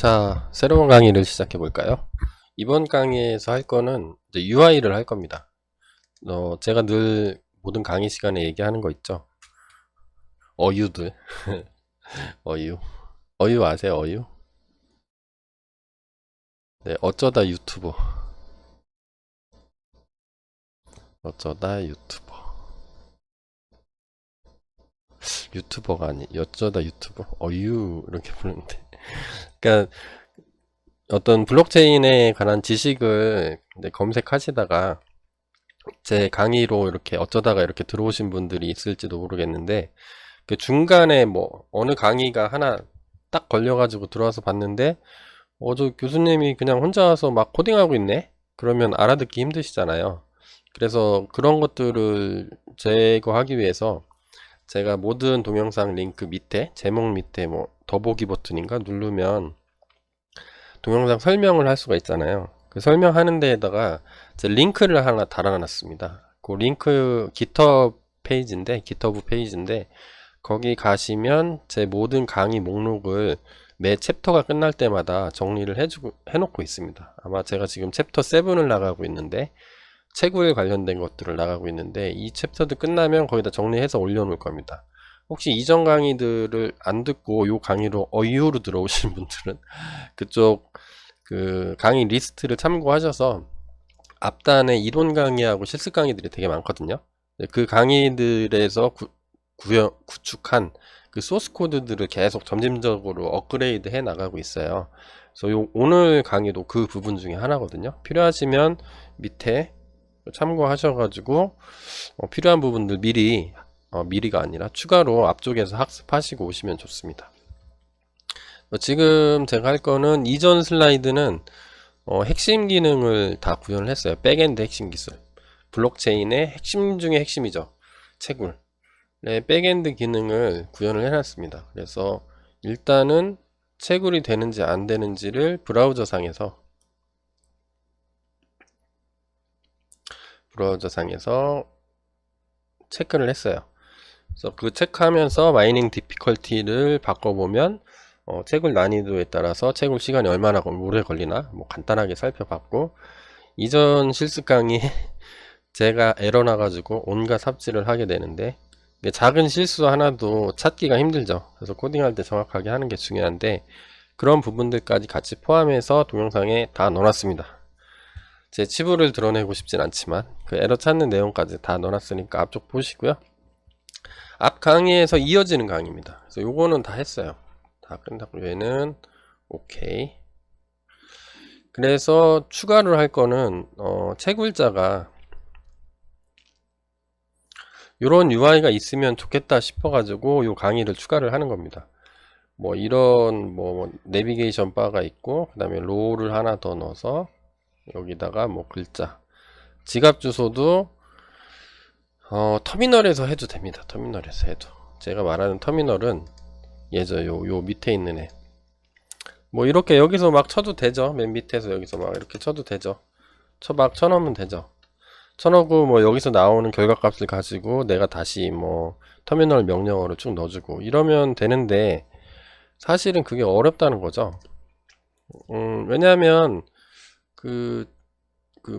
자, 새로운 강의를 시작해 볼까요? 이번 강의에서 할 거는 이제 UI를 할 겁니다. 제가 늘 모든 강의 시간에 얘기하는 거 있죠? 어유들. 어유. 어유 아세요? 어유? 네, 어쩌다 유튜버. 어쩌다 유튜버. 유튜버가 아니, 어쩌다 유튜버. 어유, 이렇게 부르는데. 그러니까 어떤 블록체인에 관한 지식을 이제 검색하시다가 제 강의로 이렇게 어쩌다가 이렇게 들어오신 분들이 있을지도 모르겠는데, 그 중간에 뭐 어느 강의가 하나 딱 걸려가지고 들어와서 봤는데 저 교수님이 그냥 혼자 와서 막 코딩하고 있네? 그러면 알아듣기 힘드시잖아요. 그래서 그런 것들을 제거하기 위해서 제가 모든 동영상 링크 밑에 제목 밑에 뭐 더보기 버튼인가 누르면 동영상 설명을 할 수가 있잖아요. 그 설명하는 데에다가 제 링크를 하나 달아놨습니다. 그 링크 깃허브 페이지인데 거기 가시면 제 모든 강의 목록을 매 챕터가 끝날 때마다 정리를 해놓고 있습니다. 아마 제가 지금 챕터 7을 나가고 있는데 채굴 관련된 것들을 나가고 있는데 이 챕터도 끝나면 거기다 정리해서 올려놓을 겁니다. 혹시 이전 강의들을 안 듣고 요 강의로 어이후로 들어오신 분들은 그쪽 그 강의 리스트를 참고하셔서 앞단에 이론 강의하고 실습 강의들이 되게 많거든요. 그 강의들에서 구축한 그 소스 코드들을 계속 점진적으로 업그레이드 해 나가고 있어요. 그래서 오늘 강의도 그 부분 중에 하나거든요. 필요하시면 밑에 참고하셔가지고 필요한 부분들 미리가 아니라 추가로 앞쪽에서 학습하시고 오시면 좋습니다. 지금 제가 할 거는 이전 슬라이드는 핵심 기능을 다 구현을 했어요. 백엔드 핵심 기술. 블록체인의 핵심 중에 핵심이죠. 채굴. 네, 백엔드 기능을 구현을 해놨습니다. 그래서 일단은 채굴이 되는지 안 되는지를 브라우저 상에서 체크를 했어요. 그래서 그 체크하면서 마이닝 디피컬티를 바꿔보면 채굴 난이도에 따라서 채굴 시간이 얼마나 오래 걸리나 뭐 간단하게 살펴봤고, 이전 실습 강의 제가 에러 나가지고 온갖 삽질을 하게 되는데 작은 실수 하나도 찾기가 힘들죠. 그래서 코딩할 때 정확하게 하는 게 중요한데 그런 부분들까지 같이 포함해서 동영상에 다 넣어놨습니다. 제 치부를 드러내고 싶진 않지만 그 에러 찾는 내용까지 다 넣어놨으니까 앞쪽 보시고요. 앞 강의에서 이어지는 강의입니다. 그래서 요거는 다 했어요. 다 끝나고 얘는 오케이. 그래서 추가를 할 거는 채굴자가 이런 UI가 있으면 좋겠다 싶어가지고 요 강의를 추가를 하는 겁니다. 뭐 이런 뭐 내비게이션 바가 있고 그 다음에 롤을 하나 더 넣어서 여기다가 뭐 글자, 지갑 주소도 터미널에서 해도 됩니다. 터미널에서 해도. 제가 말하는 터미널은 예저 요 밑에 있는 애. 뭐 이렇게 여기서 막 쳐도 되죠. 맨 밑에서 여기서 막 이렇게 쳐도 되죠. 막 쳐놓으면 되죠. 쳐놓고 뭐 여기서 나오는 결과값을 가지고 내가 다시 뭐 터미널 명령어를 쭉 넣어주고 이러면 되는데 사실은 그게 어렵다는 거죠. 왜냐하면 그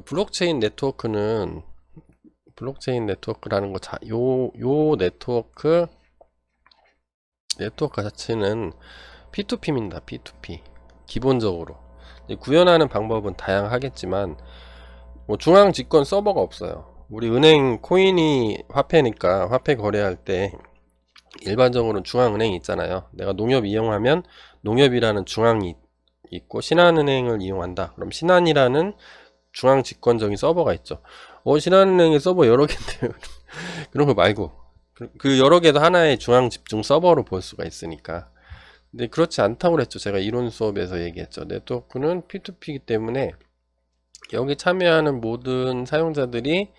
블록체인 네트워크라는 거 요 네트워크 자체는 P2P입니다. P2P 기본적으로 구현하는 방법은 다양하겠지만 뭐 중앙 집권 서버가 없어요. 우리 은행 코인이 화폐니까 화폐 거래할 때 일반적으로는 중앙은행이 있잖아요. 내가 농협 이용하면 농협이라는 중앙이 있고 신한은행을 이용한다. 그럼 신한이라는 중앙 집권적인 서버가 있죠. 신한은행의 서버 여러 개인데 그런 거 말고 그 여러 개도 하나의 중앙 집중 서버로 볼 수가 있으니까. 근데 그렇지 않다고 그랬죠. 제가 이론 수업에서 얘기했죠. 네트워크는 P2P이기 때문에 여기 참여하는 모든 사용자들이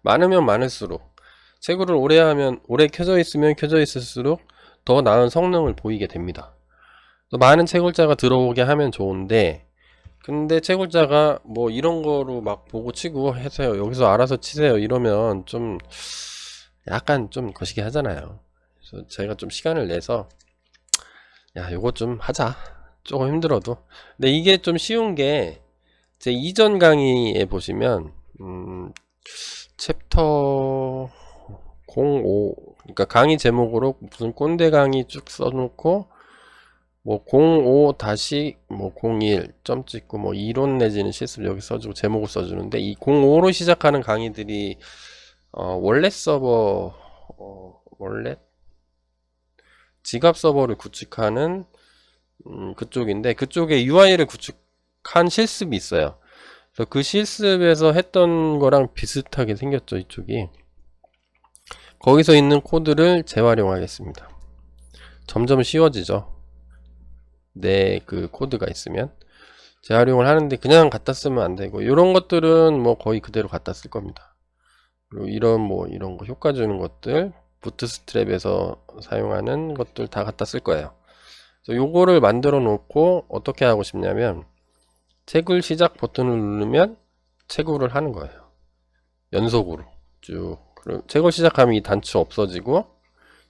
많으면 많을수록 채굴을 오래 켜져 있으면 켜져 있을수록 더 나은 성능을 보이게 됩니다. 많은 채굴자가 들어오게 하면 좋은데 근데 채굴자가 뭐 이런 거로 막 보고 치고 해서요. 여기서 알아서 치세요. 이러면 좀 약간 좀 거시기 하잖아요. 그래서 제가 좀 시간을 내서 야 요거 좀 하자. 조금 힘들어도. 근데 이게 좀 쉬운 게, 제 이전 강의에 보시면, 챕터 05, 그러니까 강의 제목으로 무슨 꼰대 강의 쭉 써놓고, 뭐 05 다시 뭐 01 점 찍고 뭐 이론 내지는 실습 여기 써주고 제목을 써주는데, 이 05로 시작하는 강의들이 원래 서버, 원래 지갑 서버를 구축하는 그쪽인데, 그쪽에 UI를 구축한 실습이 있어요. 그래서 그 실습에서 했던 거랑 비슷하게 생겼죠, 이쪽이. 거기서 있는 코드를 재활용하겠습니다. 점점 쉬워지죠. 내 그 코드가 있으면 재활용을 하는데, 그냥 갖다 쓰면 안 되고, 이런 것들은 뭐 거의 그대로 갖다 쓸 겁니다. 그리고 이런 거 효과 주는 것들, 부트스트랩에서 사용하는 것들 다 갖다 쓸 거예요. 그래서 요거를 만들어 놓고 어떻게 하고 싶냐면, 채굴 시작 버튼을 누르면 채굴을 하는 거예요. 연속으로 쭉. 그럼 채굴 시작하면 이 단추 없어지고,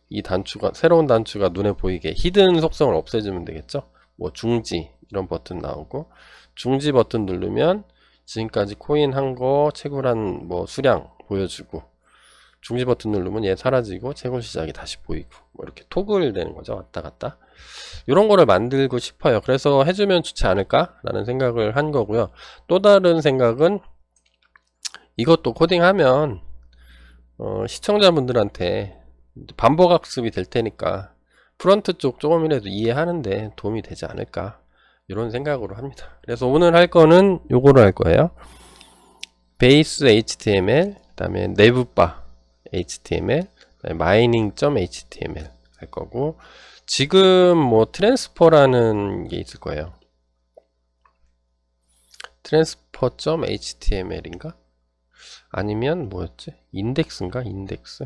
이 단추가, 새로운 단추가 눈에 보이게 히든 속성을 없애주면 되겠죠. 뭐 중지 이런 버튼 나오고, 중지 버튼 누르면 지금까지 코인 한 거 채굴한 뭐 수량 보여주고, 중지 버튼 누르면 얘 사라지고 채굴 시작이 다시 보이고, 뭐 이렇게 토글 되는 거죠. 왔다 갔다. 이런 거를 만들고 싶어요. 그래서 해주면 좋지 않을까 라는 생각을 한 거고요. 또 다른 생각은, 이것도 코딩하면 시청자분들한테 반복 학습이 될 테니까 프론트 쪽 조금이라도 이해하는데 도움이 되지 않을까, 이런 생각으로 합니다. 그래서 오늘 할 거는 요거를 할 거예요. 베이스 HTML, 그 다음에 내부바 HTML, 마이닝.html 할 거고, 지금 뭐 트랜스퍼라는 게 있을 거예요. 트랜스퍼.html인가? 아니면 뭐였지? 인덱스인가? 인덱스?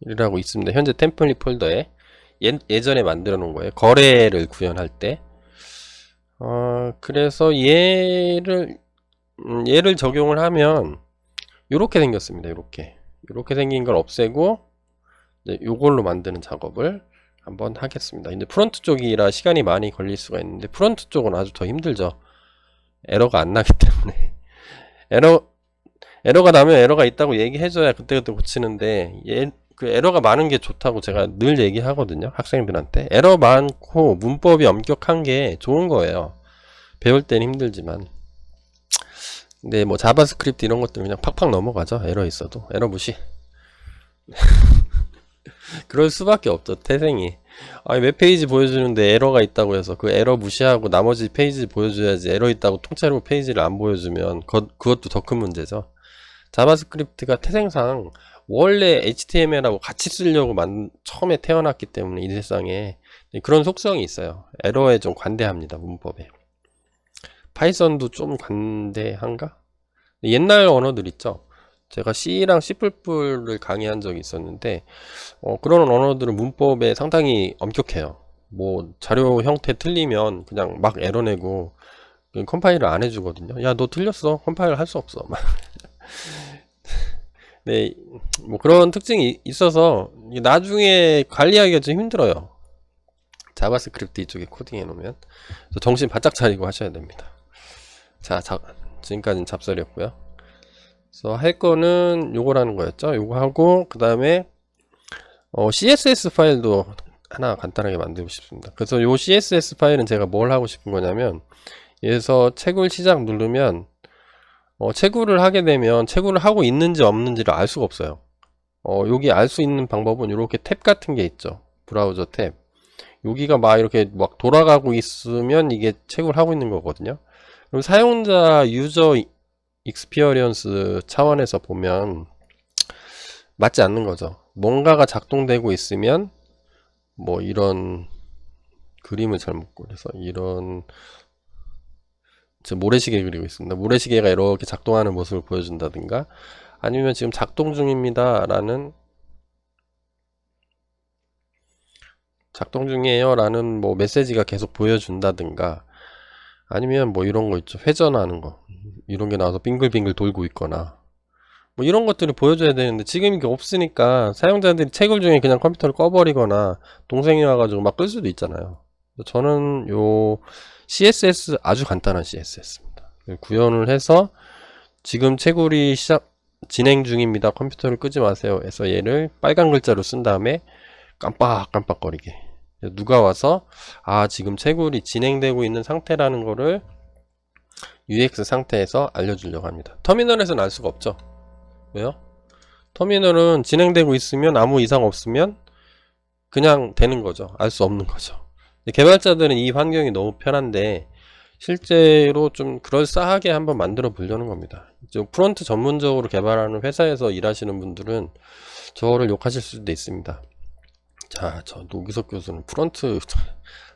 이라고 있습니다. 현재 템플릿 폴더에 예전에 만들어 놓은 거예요. 거래를 구현할 때. 그래서 얘를 적용을 하면 요렇게 생겼습니다. 요렇게 생긴 걸 없애고 이제 요걸로 만드는 작업을 한번 하겠습니다. 근데 프론트 쪽이라 시간이 많이 걸릴 수가 있는데, 프론트 쪽은 아주 더 힘들죠. 에러가 안 나기 때문에. 에러가 나면 에러가 있다고 얘기해줘야 그때그때 고치는데, 그 에러가 많은 게 좋다고 제가 늘 얘기하거든요, 학생들한테. 에러 많고 문법이 엄격한 게 좋은 거예요. 배울 때는 힘들지만. 근데 뭐 자바스크립트 이런 것들 그냥 팍팍 넘어가죠. 에러 있어도 에러 무시. 그럴 수밖에 없죠, 태생이. 웹페이지 보여주는데 에러가 있다고 해서 그 에러 무시하고 나머지 페이지 보여줘야지, 에러 있다고 통째로 페이지를 안 보여주면 그것도 더 큰 문제죠. 자바스크립트가 태생상 원래 HTML하고 같이 쓰려고 처음에 태어났기 때문에 이 세상에 그런 속성이 있어요. 에러에 좀 관대합니다, 문법에. 파이썬도 좀 관대한가? 옛날 언어들 있죠. 제가 C랑 C++를 강의한 적이 있었는데, 그런 언어들은 문법에 상당히 엄격해요. 뭐 자료 형태 틀리면 그냥 막 에러 내고 컴파일을 안 해주거든요. 야, 너 틀렸어. 컴파일 할 수 없어. 네, 뭐 그런 특징이 있어서 나중에 관리하기가 좀 힘들어요. 자바스크립트 이쪽에 코딩해 놓으면. 정신 바짝 차리고 하셔야 됩니다. 자, 지금까지는 잡설이었고요. 그래서 할 거는 요거라는 거였죠. 요거 하고, 그 다음에 CSS 파일도 하나 간단하게 만들고 싶습니다. 그래서 요 CSS 파일은 제가 뭘 하고 싶은 거냐면, 여기서 채굴 시작 누르면 채굴을 하게 되면 채굴을 하고 있는지 없는지를 알 수가 없어요. 여기 알 수 있는 방법은 이렇게 탭 같은 게 있죠. 브라우저 탭. 여기가 막 이렇게 막 돌아가고 있으면 이게 채굴하고 있는 거거든요. 그럼 사용자 유저 익스피리언스 차원에서 보면 맞지 않는 거죠. 뭔가가 작동되고 있으면 뭐 이런 그림을 잘못 그려서 이런 모래시계 그리고 있습니다. 모래시계가 이렇게 작동하는 모습을 보여준다든가, 아니면 지금 작동 중입니다 라는, 작동 중이에요 라는 뭐 메시지가 계속 보여준다든가, 아니면 뭐 이런 거 있죠. 회전하는 거, 이런 게 나와서 빙글빙글 돌고 있거나, 뭐 이런 것들을 보여줘야 되는데 지금 이게 없으니까 사용자들이 채굴 중에 그냥 컴퓨터를 꺼버리거나 동생이 와가지고 막 끌 수도 있잖아요. 저는 요 CSS 아주 간단한 CSS입니다. 구현을 해서 지금 채굴이 진행 중입니다. 컴퓨터를 끄지 마세요. 해서 얘를 빨간 글자로 쓴 다음에 깜빡깜빡거리게. 누가 와서 지금 채굴이 진행되고 있는 상태라는 거를 UX 상태에서 알려주려고 합니다. 터미널에서는 알 수가 없죠. 왜요? 터미널은 진행되고 있으면 아무 이상 없으면 그냥 되는 거죠. 알 수 없는 거죠. 개발자들은 이 환경이 너무 편한데 실제로 좀 그럴싸하게 한번 만들어 보려는 겁니다. 프론트 전문적으로 개발하는 회사에서 일하시는 분들은 저를 욕하실 수도 있습니다. 자, 저 노기석 교수는 프론트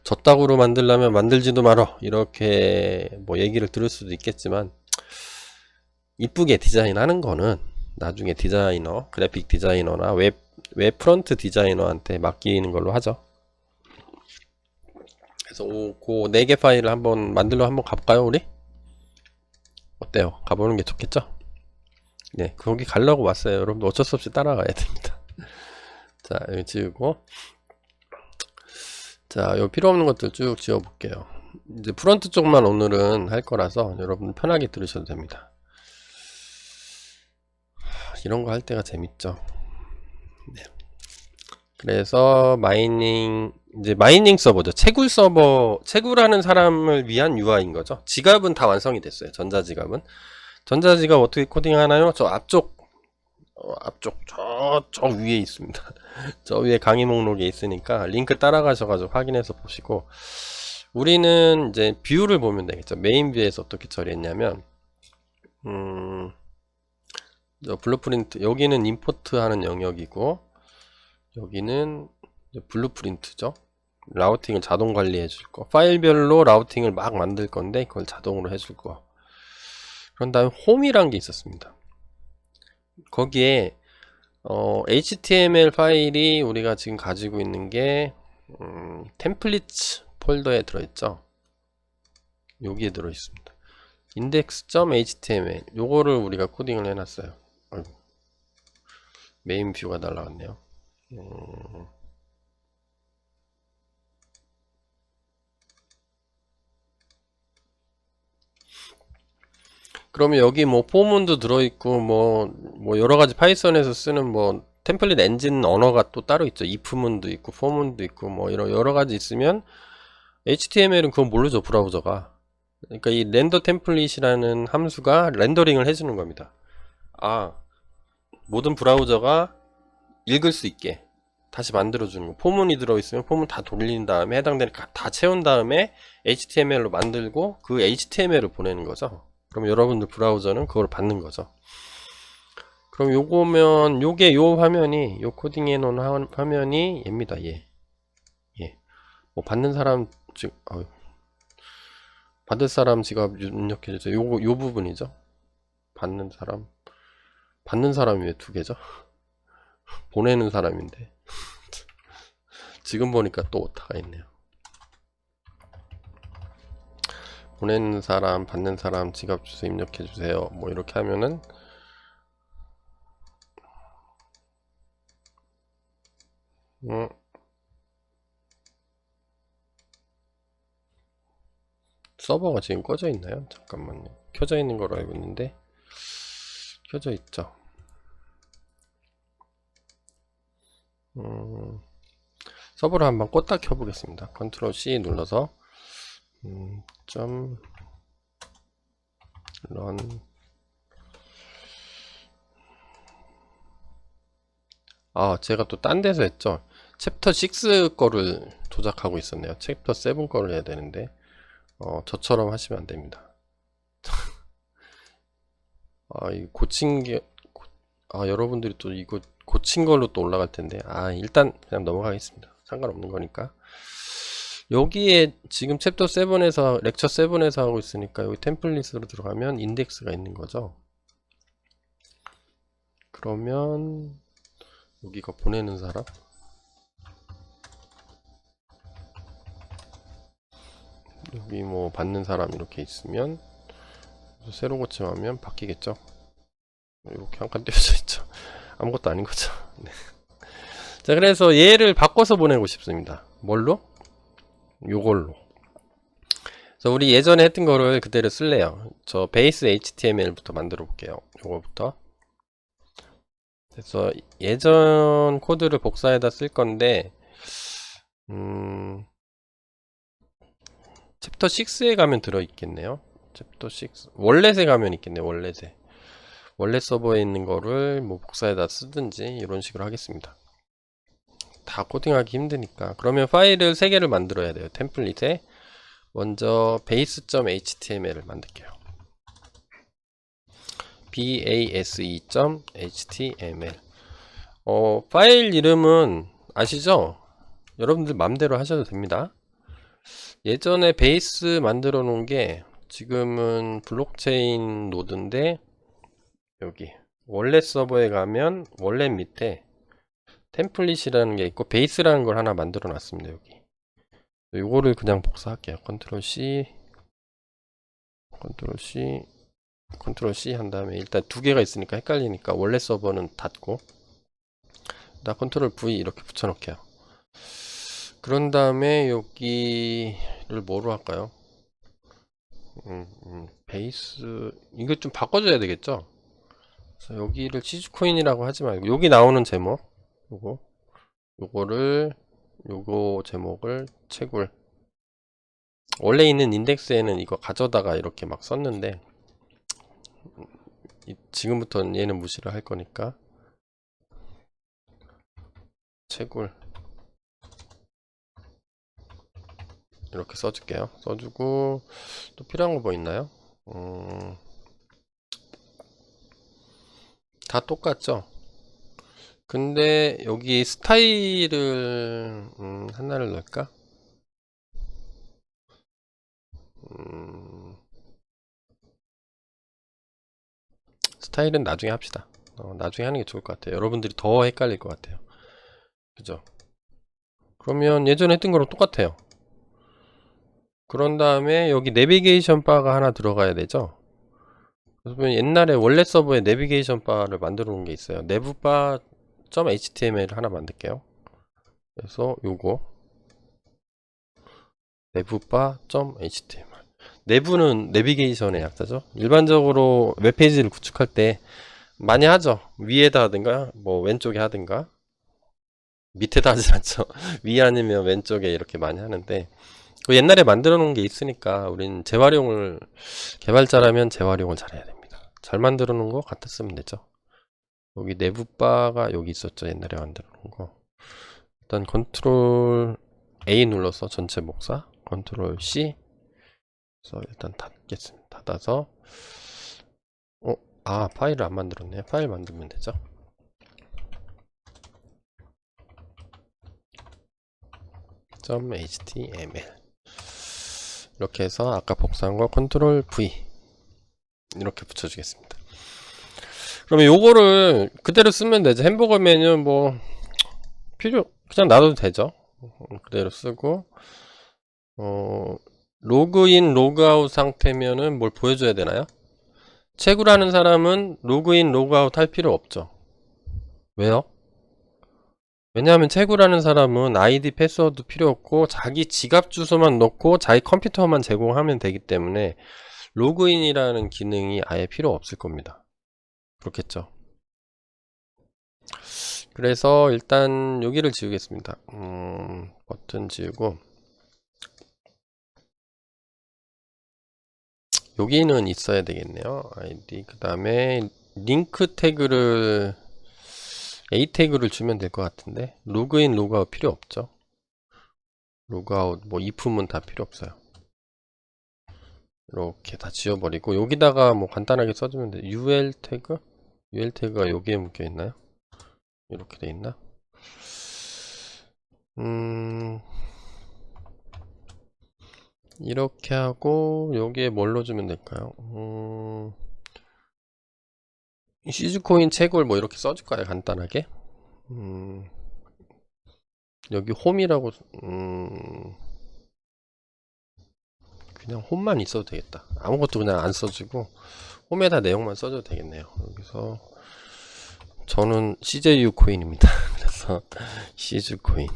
저따구로 만들려면 만들지도 말어 이렇게 뭐 얘기를 들을 수도 있겠지만 이쁘게 디자인하는 거는 나중에 디자이너, 그래픽 디자이너나 웹 프론트 디자이너한테 맡기는 걸로 하죠. 그래서 그 4개 파일을 한번 만들러 한번 가볼까요, 우리? 어때요? 가보는 게 좋겠죠? 네, 거기 가려고 왔어요. 여러분들 어쩔 수 없이 따라가야 됩니다. 자, 여기 지우고. 자, 요 필요 없는 것들 쭉 지워볼게요. 이제 프론트 쪽만 오늘은 할 거라서 여러분 편하게 들으셔도 됩니다. 이런 거 할 때가 재밌죠. 네. 그래서 이제 마이닝 서버죠. 채굴 서버, 채굴하는 사람을 위한 UI인 거죠. 지갑은 다 완성이 됐어요. 전자지갑은. 전자지갑 어떻게 코딩 하나요? 저 앞쪽, 저 위에 있습니다. 저 위에 강의 목록에 있으니까 링크 따라가셔가지고 확인해서 보시고, 우리는 이제 뷰를 보면 되겠죠. 메인 뷰에서 어떻게 처리했냐면, 저 블루프린트, 여기는 임포트 하는 영역이고, 여기는 블루프린트죠. 라우팅을 자동 관리해 줄 거. 파일별로 라우팅을 막 만들 건데, 그걸 자동으로 해줄 거. 그런 다음에 홈이란 게 있었습니다. 거기에 HTML 파일이 우리가 지금 가지고 있는 게 템플릿 폴더에 들어있죠. 여기에 들어있습니다. index.html 요거를 우리가 코딩을 해놨어요. 아이고. 메인 뷰가 날라왔네요. 그러면 여기 뭐 포문도 들어있고 뭐 여러가지 파이썬에서 쓰는 뭐 템플릿 엔진 언어가 또 따로 있죠. if문도 있고 포문도 있고 뭐 이런 여러가지 있으면 HTML은 그건 모르죠. 브라우저가. 그러니까 이 렌더 템플릿이라는 함수가 렌더링을 해주는 겁니다. 모든 브라우저가 읽을 수 있게 다시 만들어주는 거. 포문이 들어있으면 포문 다 돌린 다음에 해당되는 다 채운 다음에 HTML로 만들고 그 HTML을 보내는 거죠. 그럼 여러분들 브라우저는 그걸 받는 거죠. 그럼 요거면 요게 요 화면이 요 코딩해 놓은 화면이 얘입니다. 얘. 뭐 받는 사람 받을 사람 지갑 입력해 주세요. 요 부분이죠. 받는 사람이 왜 2개죠? 보내는 사람인데 지금 보니까 또 오타가 있네요. 보내는 사람, 받는 사람 지갑 주소 입력해 주세요. 뭐 이렇게 하면은 서버가 지금 꺼져 있나요? 잠깐만요. 켜져 있는 걸로 알고 있는데 켜져 있죠. 서버를 한번 껐다 켜보겠습니다. 컨트롤 C 눌러서 런 제가 또 딴 데서 했죠. 챕터 6 거를 조작하고 있었네요. 챕터 7 거를 해야 되는데 저처럼 하시면 안 됩니다. 이 고친 게 여러분들이 또 이거 고친 걸로 또 올라갈 텐데 일단 그냥 넘어가겠습니다. 상관없는 거니까. 여기에 지금 챕터 7에서 렉처 7에서 하고 있으니까 여기 템플릿으로 들어가면 인덱스가 있는 거죠. 그러면 여기가 보내는 사람, 여기 뭐 받는 사람 이렇게 있으면 새로 고침하면 바뀌겠죠. 이렇게 한 칸 띄워져 있죠. 아무것도 아닌 거죠. 네. 자, 그래서 얘를 바꿔서 보내고 싶습니다. 뭘로? 요걸로. 그래서 우리 예전에 했던 거를 그대로 쓸래요. 저 베이스 HTML부터 만들어 볼게요. 요거부터. 그래서 예전 코드를 복사해다 쓸 건데, 챕터 6에 가면 들어있겠네요. 챕터 6. 월렛에 가면 있겠네요. 월렛에. 월렛 서버에 있는 거를 뭐 복사해다 쓰든지 이런 식으로 하겠습니다. 다 코딩하기 힘드니까. 그러면 파일을 3개를 만들어야 돼요. 템플릿에. 먼저 base.html을 만들게요. base.html. 파일 이름은 아시죠? 여러분들 맘대로 하셔도 됩니다. 예전에 베이스 만들어 놓은 게 지금은 블록체인 노드인데, 여기 월렛 서버에 가면 월렛 밑에 템플릿이라는 게 있고 베이스라는 걸 하나 만들어 놨습니다. 여기 요거를 그냥 복사할게요. 컨트롤 C 컨트롤 C 컨트롤 C 한 다음에, 일단 두 개가 있으니까 헷갈리니까 월렛 서버는 닫고, 나 컨트롤 V 이렇게 붙여 놓을게요. 그런 다음에 여기를 뭐로 할까요? 베이스 이거 좀 바꿔줘야 되겠죠? 그래서 여기를 치즈코인이라고 하지 말고 여기 나오는 제목 요거를 요거 제목을 채굴. 원래 있는 인덱스에는 이거 가져다가 이렇게 막 썼는데 지금부터는 얘는 무시를 할 거니까 채굴 이렇게 써줄게요. 써주고, 또 필요한 거 뭐 있나요? 다 똑같죠? 근데 여기 스타일을 하나를 넣을까? 스타일은 나중에 합시다. 나중에 하는 게 좋을 것 같아요. 여러분들이 더 헷갈릴 것 같아요. 그죠? 그러면 예전에 했던 거랑 똑같아요. 그런 다음에 여기 내비게이션 바가 하나 들어가야 되죠? 그래서 옛날에 원래 서버에 내비게이션 바를 만들어 놓은 게 있어요. nevuba.html 하나 만들게요. 그래서 요거 nevuba.html. 내부는 내비게이션의 약자죠. 일반적으로 웹페이지를 구축할 때 많이 하죠. 위에다 하든가 뭐 왼쪽에 하든가. 밑에다 하진 않죠. 위 아니면 왼쪽에 이렇게 많이 하는데, 그 옛날에 만들어 놓은 게 있으니까 우린 재활용을, 개발자라면 재활용을 잘해야 됩니다. 잘 만들어 놓은 거 갖다 쓰면 되죠. 여기 내부 바가 여기 있었죠. 옛날에 만들어 놓은 거. 일단 컨트롤 A 눌러서 전체 복사, 컨트롤 C. 그래서 일단 닫겠습니다. 닫아서, 파일을 안 만들었네요. 파일 만들면 되죠. .html 이렇게 해서 아까 복사한 거 컨트롤 V 이렇게 붙여주겠습니다. 그러면 요거를 그대로 쓰면 되죠. 햄버거 메뉴 뭐 그냥 놔둬도 되죠. 그대로 쓰고, 로그인 로그아웃 상태면은 뭘 보여줘야 되나요? 채굴하는 사람은 로그인 로그아웃 할 필요 없죠. 왜요? 왜냐하면 채굴하는 사람은 아이디 패스워드 필요 없고 자기 지갑 주소만 넣고 자기 컴퓨터만 제공하면 되기 때문에 로그인이라는 기능이 아예 필요 없을 겁니다. 그렇겠죠. 그래서 일단 여기를 지우겠습니다. 버튼 지우고, 여기는 있어야 되겠네요. 아이디. 그 다음에 링크 태그를 A 태그를 주면 될 것 같은데, 로그인 로그아웃 필요 없죠. 로그아웃 뭐 if문 다 필요 없어요. 이렇게 다 지워버리고 여기다가 뭐 간단하게 써주면 돼. ul 태그? ul 태그가 여기에 묶여 있나요? 이렇게 돼 있나? 이렇게 하고 여기에 뭘 넣어주면 될까요? 시즈코인 채굴 뭐 이렇게 써줄까요? 간단하게. 여기 홈이라고, 그냥 홈만 있어도 되겠다. 아무것도 그냥 안 써주고 홈에다 내용만 써줘도 되겠네요. 여기서 저는 CJU 코인입니다. 그래서 CJU 코인.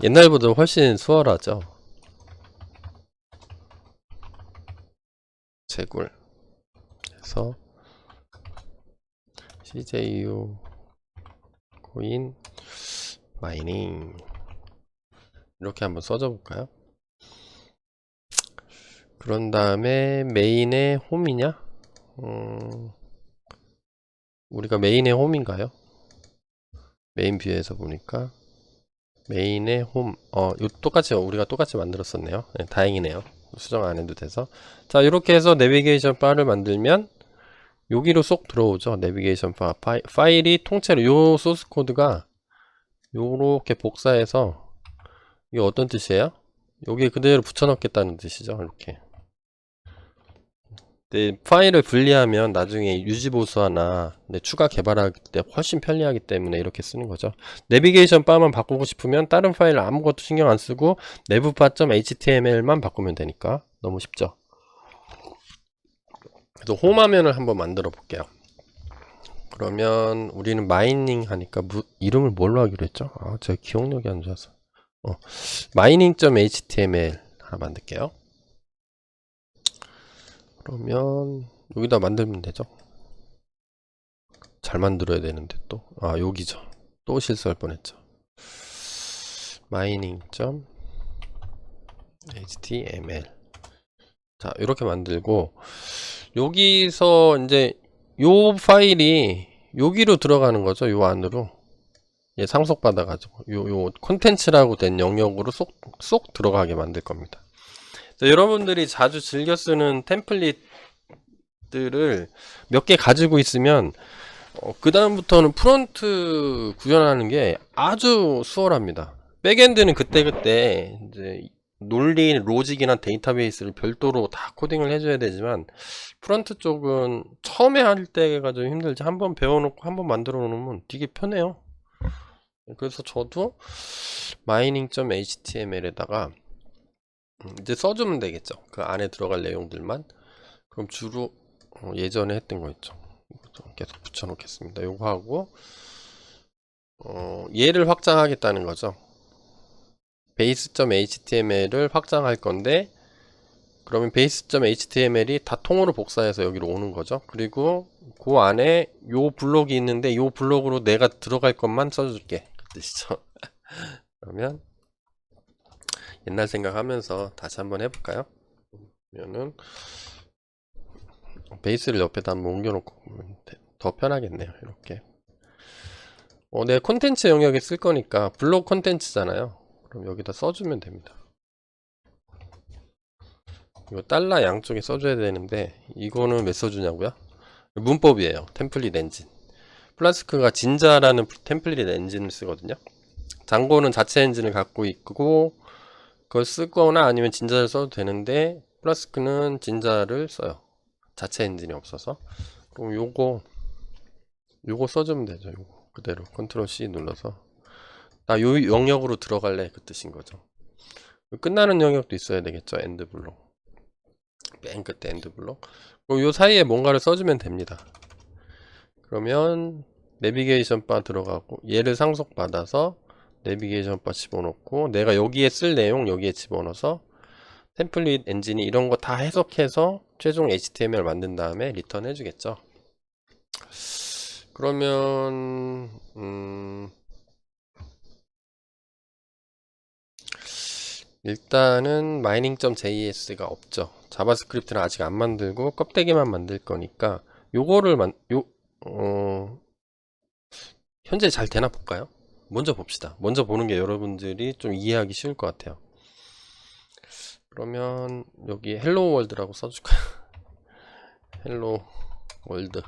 옛날보다 훨씬 수월하죠. 재굴. 그래서 CJU 코인 마이닝 이렇게 한번 써줘 볼까요? 그런 다음에 메인의 홈이냐? 우리가 메인의 홈인가요? 메인 뷰에서 보니까 메인의 홈, 똑같이 우리가 똑같이 만들었었네요. 네, 다행이네요. 수정 안 해도 돼서. 자, 이렇게 해서 내비게이션 바를 만들면 여기로 쏙 들어오죠. 내비게이션 바 파일이 통째로 요 소스 코드가 요렇게 복사해서 이게 어떤 뜻이에요? 여기 그대로 붙여넣겠다는 뜻이죠. 이렇게. 네, 파일을 분리하면 나중에 유지보수하나 추가 개발할 때 훨씬 편리하기 때문에 이렇게 쓰는 거죠. 내비게이션 바만 바꾸고 싶으면 다른 파일 아무것도 신경 안 쓰고 내부 바.html만 바꾸면 되니까 너무 쉽죠. 그래서 홈 화면을 한번 만들어 볼게요. 그러면 우리는 마이닝 하니까 이름을 뭘로 하기로 했죠? 제가 기억력이 안 좋아서 마이닝.html 하나 만들게요. 그러면 여기다 만들면 되죠. 잘 만들어야 되는데 또 여기죠. 또 실수할 뻔했죠. mining.html 자 이렇게 만들고 여기서 이제 요 파일이 여기로 들어가는 거죠. 요 안으로 상속 받아 가지고 요 콘텐츠라고 된 영역으로 쏙 들어가게 만들 겁니다. 자, 여러분들이 자주 즐겨 쓰는 템플릿들을 몇 개 가지고 있으면 그 다음부터는 프론트 구현하는 게 아주 수월합니다. 백엔드는 그때그때 이제 논리, 로직이나 데이터베이스를 별도로 다 코딩을 해줘야 되지만 프론트 쪽은 처음에 할 때가 좀 힘들지. 한번 배워놓고 한번 만들어 놓으면 되게 편해요. 그래서 저도 mining.html에다가 이제 써주면 되겠죠. 그 안에 들어갈 내용들만. 그럼 주로 예전에 했던 거 있죠. 계속 붙여놓겠습니다. 요거 하고 얘를 확장하겠다는 거죠. base.html을 확장할 건데 그러면 base.html이 다 통으로 복사해서 여기로 오는 거죠. 그리고 그 안에 요 블록이 있는데 요 블록으로 내가 들어갈 것만 써줄게 그 뜻이죠. 그러면 옛날 생각하면서 다시 한번 해볼까요? 그러면은 베이스를 옆에다 한번 옮겨놓고 보면 더 편하겠네요. 이렇게 내 콘텐츠 영역에 쓸 거니까 블록 콘텐츠잖아요. 그럼 여기다 써주면 됩니다. 이거 달러 양쪽에 써줘야 되는데 이거는 왜 써주냐고요? 문법이에요. 템플릿 엔진. 플라스크가 진자라는 템플릿 엔진을 쓰거든요. 장고는 자체 엔진을 갖고 있고 그걸 쓰거나 아니면 진자를 써도 되는데 플라스크는 진자를 써요. 자체 엔진이 없어서. 그럼 요거 써주면 되죠. 요거 그대로 컨트롤 C 눌러서 나 요 영역으로 들어갈래 그 뜻인 거죠. 끝나는 영역도 있어야 되겠죠. 엔드 블록. 맨 끝에 엔드 블록. 그럼 요 사이에 뭔가를 써주면 됩니다. 그러면 내비게이션 바 들어가고 얘를 상속 받아서 내비게이션 바 집어넣고 내가 여기에 쓸 내용 여기에 집어넣어서 템플릿 엔진이 이런 거 다 해석해서 최종 HTML 만든 다음에 리턴 해주겠죠. 그러면 일단은 mining.js가 없죠. 자바스크립트는 아직 안 만들고 껍데기만 만들 거니까 요거를 현재 잘 되나 볼까요? 먼저 봅시다. 먼저 보는 게 여러분들이 좀 이해하기 쉬울 것 같아요. 그러면 여기 헬로 월드라고 써줄까요? 헬로 월드.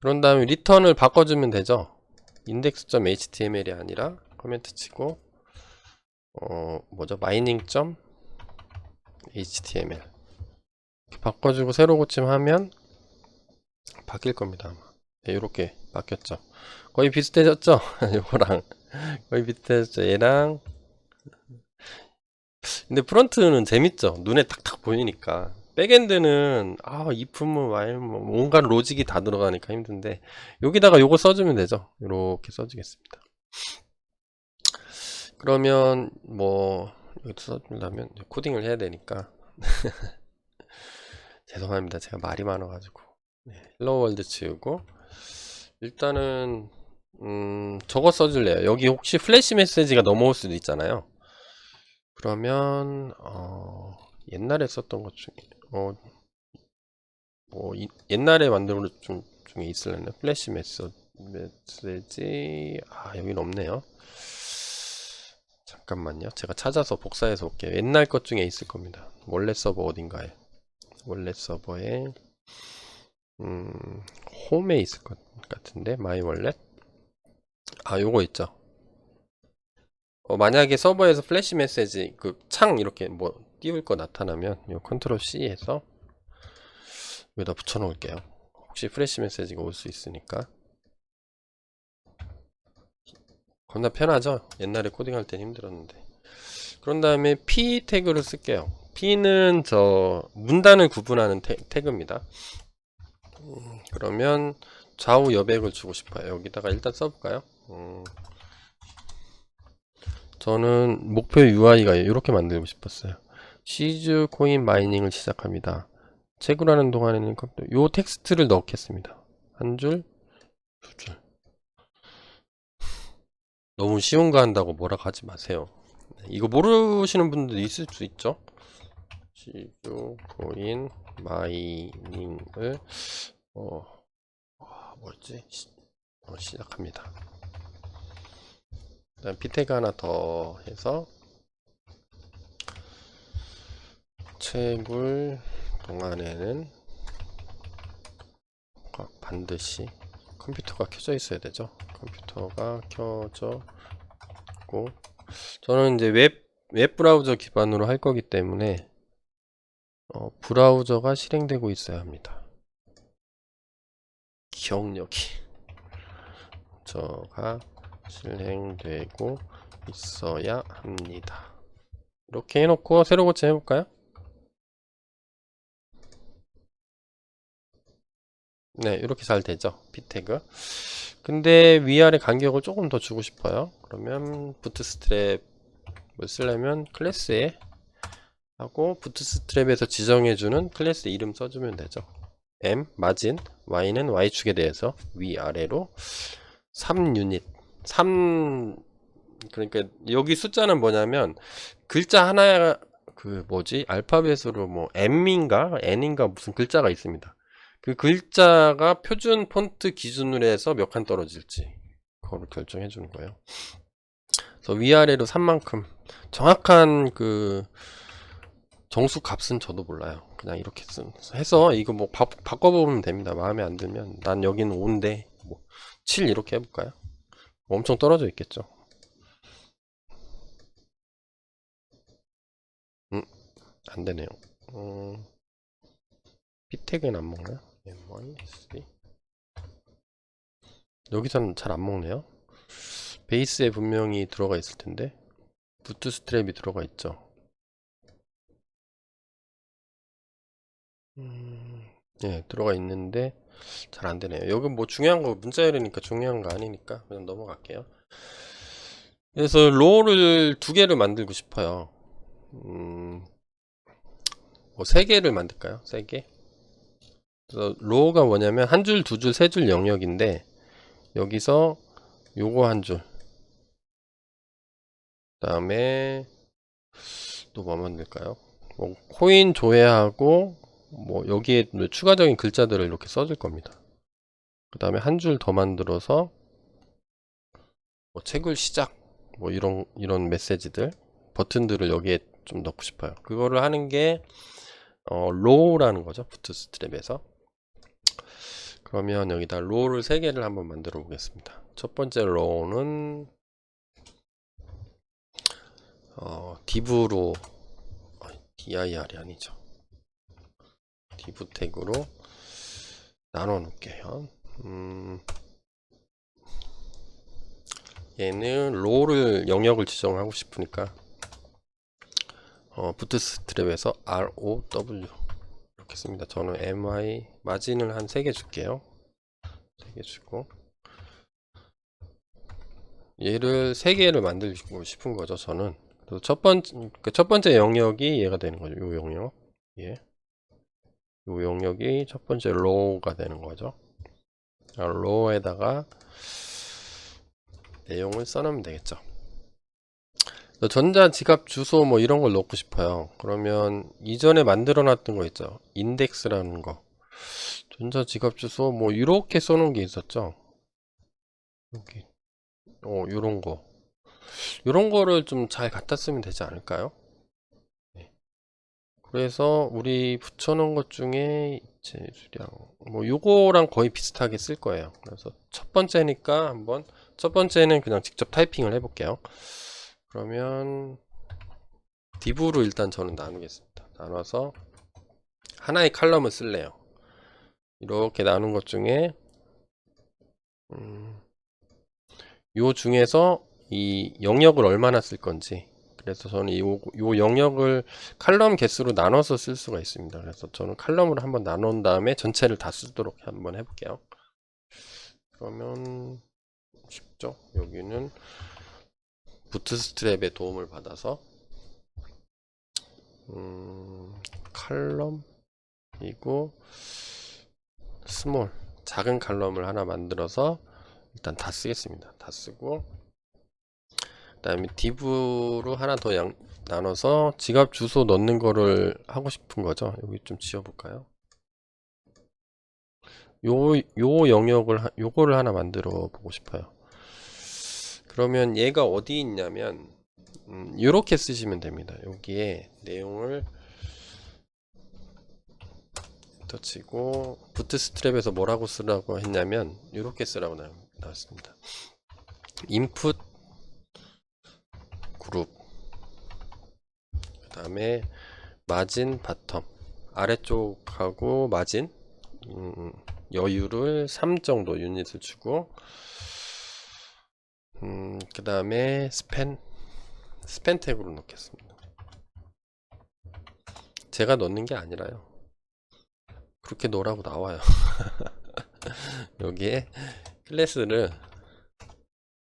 그런 다음에 리턴을 바꿔주면 되죠. index.html이 아니라 코멘트 치고 뭐죠? mining.html 바꿔주고 새로 고침하면 바뀔 겁니다. 아마. 네, 이렇게 바뀌었죠. 거의 비슷해졌죠? 요거랑 거의 비슷해졌죠. 얘랑 근데 프론트는 재밌죠. 눈에 탁탁 보이니까 백엔드는 if뭐 while 뭐 온갖 로직이 다 들어가니까 힘든데 여기다가 요거 써주면 되죠. 이렇게 써주겠습니다. 그러면 뭐 여기 써주려면 코딩을 해야 되니까 죄송합니다. 제가 말이 많아가지고. 네, 헬로 월드 지우고 일단은 저거 써줄래요. 여기 혹시 플래시 메시지가 넘어올 수도 있잖아요. 그러면 옛날에 썼던 것 중에 뭐 옛날에 만든 것 중에 있을려나 플래시 메시지 여긴 없네요. 잠깐만요. 제가 찾아서 복사해서 올게요. 옛날 것 중에 있을 겁니다. 원래 서버 어딘가에 원래 서버에 홈에 있을 것 같은데 마이 월렛 요거 있죠. 만약에 서버에서 플래시 메시지 그 창 이렇게 뭐 띄울 거 나타나면 요 컨트롤 C 해서 여기다 붙여 놓을게요. 혹시 플래시 메시지가 올 수 있으니까. 겁나 편하죠? 옛날에 코딩할 땐 힘들었는데. 그런 다음에 P 태그를 쓸게요. P는 저 문단을 구분하는 태그입니다. 그러면 좌우 여백을 주고 싶어요. 여기다가 일단 써볼까요? 저는 목표 UI가 이렇게 만들고 싶었어요. 시즈 코인 마이닝을 시작합니다. 채굴하는 동안에는 요 텍스트를 넣겠습니다. 한 줄, 두 줄. 너무 쉬운 거 한다고 뭐라 하지 마세요. 이거 모르시는 분들 있을 수 있죠. 시즈 코인 마이닝을 뭐였지? 시작합니다. 그다음 피태그 하나 더 해서 채굴 동안에는 반드시 컴퓨터가 켜져 있어야 되죠. 컴퓨터가 켜져 있고 저는 이제 웹 브라우저 기반으로 할 거기 때문에 브라우저가 실행되고 있어야 합니다. 기억력이 저가 실행되고 있어야 합니다. 이렇게 해놓고 새로 고침 해볼까요? 네, 이렇게 잘 되죠. 피태그. 근데 위아래 간격을 조금 더 주고 싶어요. 그러면 부트스트랩을 쓰려면 클래스에 하고 부트스트랩에서 지정해주는 클래스 이름 써주면 되죠. M, 마진, Y는 Y축에 대해서 위아래로 3유닛 3 그러니까 여기 숫자는 뭐냐면 글자 하나가 그 뭐지 알파벳으로 뭐 M인가 N인가 무슨 글자가 있습니다. 그 글자가 표준 폰트 기준으로 해서 몇 칸 떨어질지 그거를 결정해 주는 거예요. 그래서 위아래로 3만큼 정확한 그 정수 값은 저도 몰라요. 그냥 이렇게 해서 이거 뭐 바꿔보면 됩니다. 마음에 안 들면 난 여기는 5인데 뭐 7 이렇게 해볼까요? 엄청 떨어져 있겠죠. 안 되네요. 피택은 안 먹나요? MYC 여기서는 잘 안 먹네요. 베이스에 분명히 들어가 있을 텐데 부트스트랩이 들어가 있죠. 예, 들어가 있는데 잘 안 되네요. 여기 뭐 중요한 거 문자 열이니까 중요한 거 아니니까 그냥 넘어갈게요. 그래서 로우를 2개를 만들고 싶어요. 뭐 3개를 만들까요? 3개? 그래서 로우가 뭐냐면 한 줄, 두 줄, 세 줄 영역인데 여기서 요거 한 줄, 그 다음에 또 뭐 만들까요? 뭐 코인 조회하고 뭐 여기에 추가적인 글자들을 이렇게 써줄 겁니다. 그 다음에 한 줄 더 만들어서 뭐 채굴 시작 뭐 이런 메시지들 버튼들을 여기에 좀 넣고 싶어요. 그거를 하는 게 로우라는 거죠. 부트스트랩에서. 그러면 여기다 로우를 3개를 한번 만들어 보겠습니다. 첫 번째 로우는 div로 dir이 아니죠. div 태그로 나눠 놓을게요. 얘는 로우를 영역을 지정하고 싶으니까 부트스트랩에서 row 넣겠습니다. 저는 my 마진을 한 3개 줄게요. 3개 주고 얘를 3개를 만들고 싶은 거죠. 저는 첫 번째 영역이 얘가 되는 거죠. 요 영역, 예, 요 영역이 첫 번째 로우가 되는 거죠. 로우에다가 내용을 써놓으면 되겠죠. 전자 지갑 주소 뭐 이런 걸 넣고 싶어요. 그러면 이전에 만들어 놨던 거 있죠. 인덱스라는 거. 전자 지갑 주소 뭐 이렇게 써놓은 게 있었죠. 여기 요런 거. 요런 거를 좀 잘 갖다 쓰면 되지 않을까요? 네. 그래서 우리 붙여놓은 것 중에 재수량 뭐 요거랑 거의 비슷하게 쓸 거예요. 그래서 첫 번째니까 한번 첫 번째는 그냥 직접 타이핑을 해볼게요. 그러면 div로 일단 저는 나누겠습니다. 나눠서 하나의 칼럼을 쓸래요. 이렇게 나눈 것 중에 요 중에서 이 영역을 얼마나 쓸 건지, 그래서 저는 요 영역을 칼럼 개수로 나눠서 쓸 수가 있습니다. 그래서 저는 칼럼으로 한번 나눈 다음에 전체를 다 쓰도록 한번 해볼게요. 그러면 쉽죠? 여기는 부트스트랩의 도움을 받아서 칼럼이고 스몰 작은 칼럼을 하나 만들어서 일단 다 쓰겠습니다. 다 쓰고 그 다음에 div로 하나 더 나눠서 지갑 주소 넣는 거를 하고 싶은 거죠. 여기 좀 지워볼까요? 요 영역을 요거를 하나 만들어 보고 싶어요. 그러면 얘가 어디 있냐면 이렇게 쓰시면 됩니다. 여기에 내용을 터치고 부트스트랩에서 뭐라고 쓰라고 했냐면 이렇게 쓰라고 나왔습니다. 인풋 그룹, 그 다음에 마진 바텀, 아래쪽하고 마진 여유를 3 정도 유닛을 주고 그 다음에 스팬 태그로 넣겠습니다. 제가 넣는 게 아니라요, 그렇게 넣으라고 나와요. 여기에 클래스를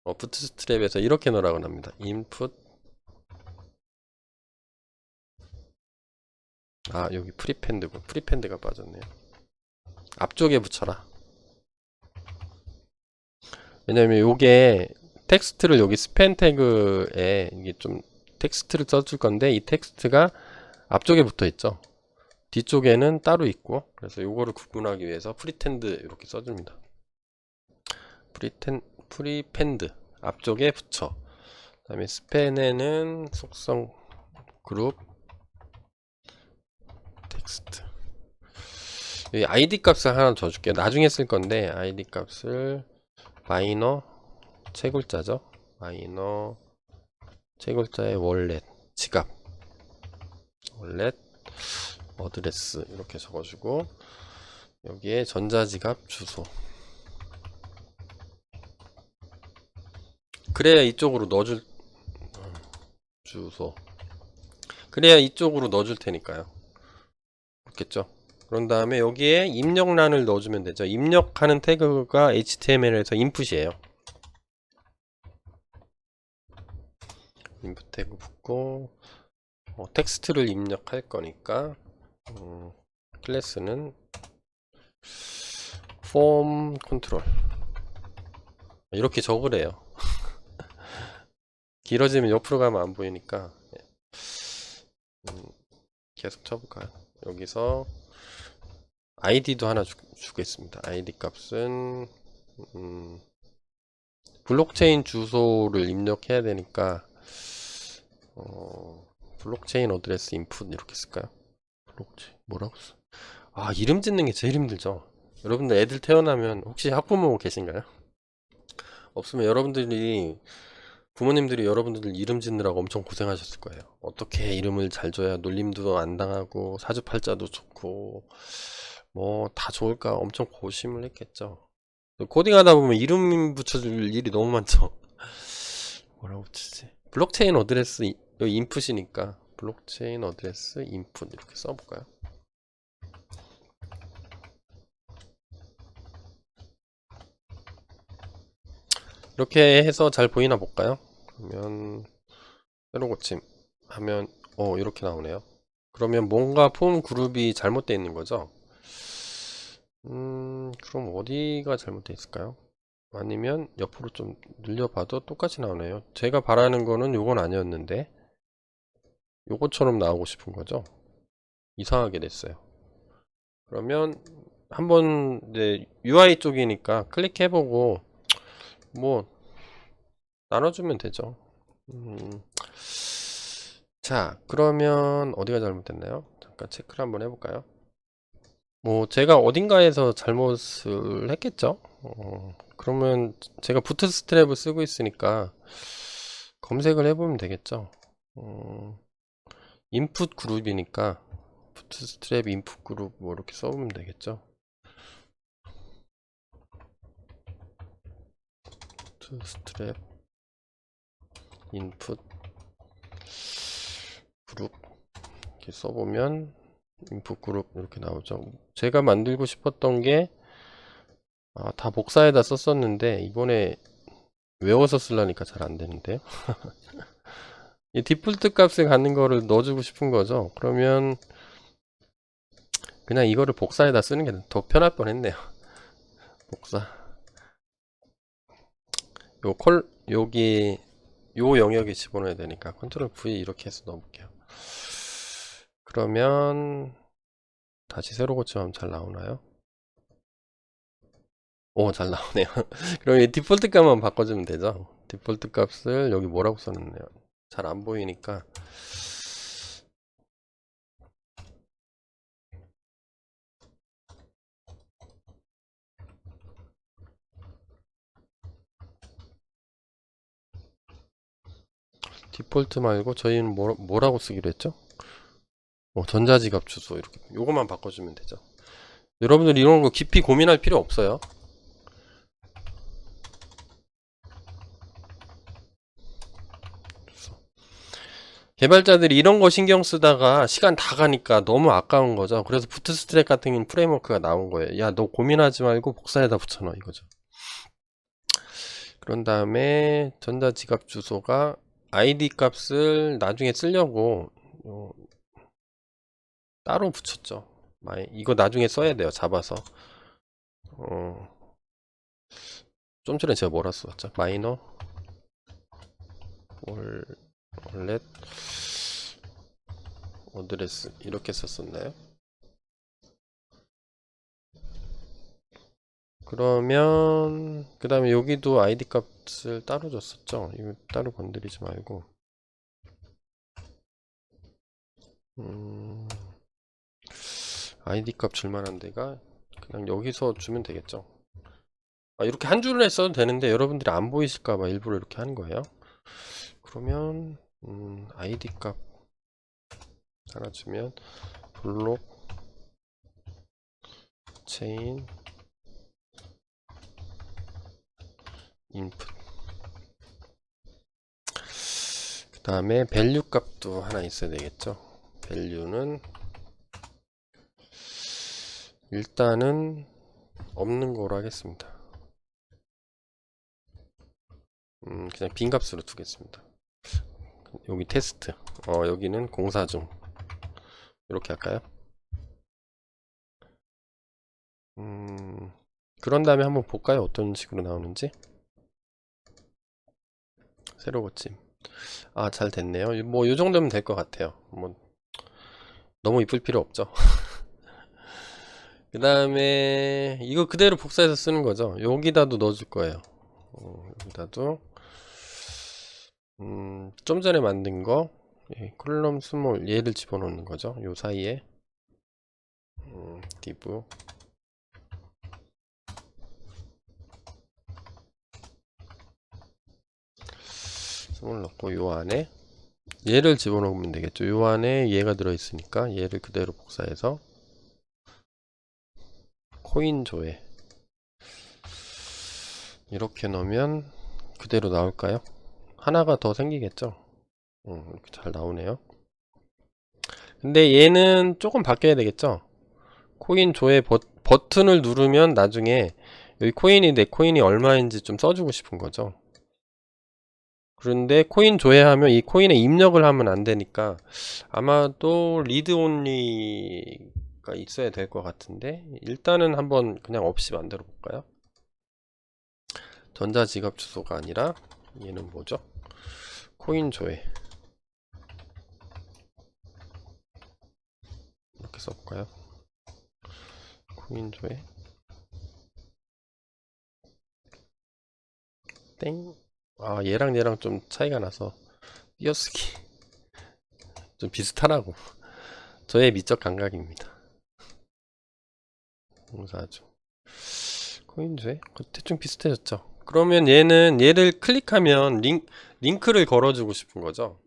부트스트랩에서 이렇게 넣으라고 합니다. 인풋, 여기 프리펜드가 빠졌네요. 앞쪽에 붙여라. 왜냐면 요게 텍스트를 여기 스팬 태그에 이게 좀 텍스트를 써줄 건데 이 텍스트가 앞쪽에 붙어 있죠. 뒤쪽에는 따로 있고, 그래서 요거를 구분하기 위해서 프리텐드 이렇게 써줍니다. 프리펜드 앞쪽에 붙여. 그 다음에 스팬에는 속성 그룹 텍스트. 여기 id 값을 하나 더 줄게요. 나중에 쓸 건데 id 값을 마이너 채굴자죠. 마이너 채굴자의 월렛 지갑 월렛 어드레스 이렇게 적어주고 여기에 전자지갑 주소. 그래야 이쪽으로 넣어줄 주소. 그래야 이쪽으로 넣어줄 테니까요. 그렇겠죠? 그런 다음에 여기에 입력란을 넣어주면 되죠. 입력하는 태그가 HTML에서 인풋이에요. 인풋 태그 붙고 텍스트를 입력할 거니까 클래스는 폼 컨트롤 이렇게 적으래요. 길어지면 옆으로 가면 안 보이니까 계속 쳐볼까요? 여기서 id도 하나 주겠습니다. id 값은 블록체인 주소를 입력해야 되니까 블록체인 어드레스 인풋 이렇게 쓸까요? 블록체인 뭐라고 써? 이름 짓는 게 제일 힘들죠. 여러분들 애들 태어나면 혹시 학부모 계신가요? 없으면 부모님들이 여러분들 이름 짓느라고 엄청 고생하셨을 거예요. 어떻게 이름을 잘 줘야 놀림도 안 당하고 사주팔자도 좋고 뭐 다 좋을까 엄청 고심을 했겠죠. 코딩하다 보면 이름 붙여줄 일이 너무 많죠. 뭐라고 붙이지? 블록체인 어드레스 여기 인풋이니까 블록체인 어드레스 인풋 이렇게 써볼까요? 이렇게 해서 잘 보이나 볼까요? 그러면 새로 고침 하면 이렇게 나오네요. 그러면 뭔가 폼 그룹이 잘못되어 있는 거죠. 그럼 어디가 잘못되어 있을까요? 아니면 옆으로 좀 늘려봐도 똑같이 나오네요. 제가 바라는 거는 요건 아니었는데 요것처럼 나오고 싶은 거죠. 이상하게 됐어요. 그러면 한번 이제 UI 쪽이니까 클릭해보고 뭐 나눠주면 되죠. 자, 그러면 어디가 잘못됐나요? 잠깐 체크를 한번 해볼까요? 뭐 제가 어딘가에서 잘못을 했겠죠? 그러면 제가 부트스트랩을 쓰고 있으니까 검색을 해보면 되겠죠? 인풋 그룹이니까 부트스트랩 인풋 그룹 뭐 이렇게 써보면 되겠죠? 부트스트랩 인풋 그룹 이렇게 써보면 인풋 그룹 이렇게 나오죠. 제가 만들고 싶었던 게 다 복사에다 썼었는데 이번에 외워서 쓰려니까 잘 안되는데요. 이 디폴트 값을 갖는 거를 넣어주고 싶은 거죠. 그러면 그냥 이거를 복사에다 쓰는 게 더 편할 뻔했네요. 복사. 여기 요 영역에 집어넣어야 되니까 컨트롤 V 이렇게 해서 넣어볼게요. 그러면 다시 새로 고침하면 잘 나오나요? 잘 나오네요. 그럼 이 디폴트 값만 바꿔주면 되죠. 디폴트 값을 여기 뭐라고 써놨네요. 잘 안 보이니까 디폴트 말고 저희는 뭐라고 쓰기로 했죠? 전자지갑 주소 이렇게 요것만 바꿔주면 되죠. 여러분들 이런 거 깊이 고민할 필요 없어요. 개발자들이 이런 거 신경 쓰다가 시간 다 가니까 너무 아까운 거죠. 그래서 부트스트랩 같은 프레임워크가 나온 거예요. 야, 너 고민하지 말고 복사에다 붙여넣어 이거죠. 그런 다음에 전자지갑 주소가 ID 값을 나중에 쓰려고 따로 붙였죠. 이거 나중에 써야 돼요. 잡아서. 좀 전에 제가 뭐라 썼죠? 마이너 월렛 어드레스 이렇게 썼었나요? 그러면 그 다음에 여기도 ID 값을 따로 줬었죠. 이거 따로 건드리지 말고 ID 값 줄만한 데가 그냥 여기서 주면 되겠죠. 이렇게 한 줄을 써도 되는데 여러분들이 안 보이실까봐 일부러 이렇게 하는 거예요. 그러면 ID 값 하나 주면 블록 체인 인풋 그 다음에 밸류 값도 하나 있어야 되겠죠. 밸류는 일단은 없는 거로 하겠습니다. 그냥 빈 값으로 두겠습니다. 여기 테스트 여기는 공사 중 이렇게 할까요? 그런 다음에 한번 볼까요? 어떤 식으로 나오는지. 새로 고침. 잘 됐네요. 뭐 요 정도면 될 것 같아요. 뭐 너무 이쁠 필요 없죠. 그 다음에 이거 그대로 복사해서 쓰는 거죠. 여기다도 넣어줄 거예요. 여기다도 좀 전에 만든 거 콜럼 스몰 얘를 집어넣는 거죠. 요 사이에 div 스몰 넣고 요 안에 얘를 집어넣으면 되겠죠. 요 안에 얘가 들어있으니까 얘를 그대로 복사해서 코인 조회 이렇게 넣으면 그대로 나올까요? 하나가 더 생기겠죠. 이렇게 잘 나오네요. 근데 얘는 조금 바뀌어야 되겠죠. 코인 조회 버튼을 누르면 나중에 여기 코인이 내 코인이 얼마인지 좀 써주고 싶은 거죠. 그런데 코인 조회하면 이 코인에 입력을 하면 안 되니까 아마도 리드 온리가 있어야 될 것 같은데, 일단은 한번 그냥 없이 만들어 볼까요? 전자지갑 주소가 아니라 얘는 뭐죠? 코인 조회 이렇게 써볼까요? 코인 조회 땡. 아, 얘랑 좀 차이가 나서 띄어쓰기 좀 비슷하라고. 저의 미적 감각입니다. 공사중 코인조회 대충 비슷해졌죠. 그러면 얘를 클릭하면 링크를 걸어주고 싶은 거죠.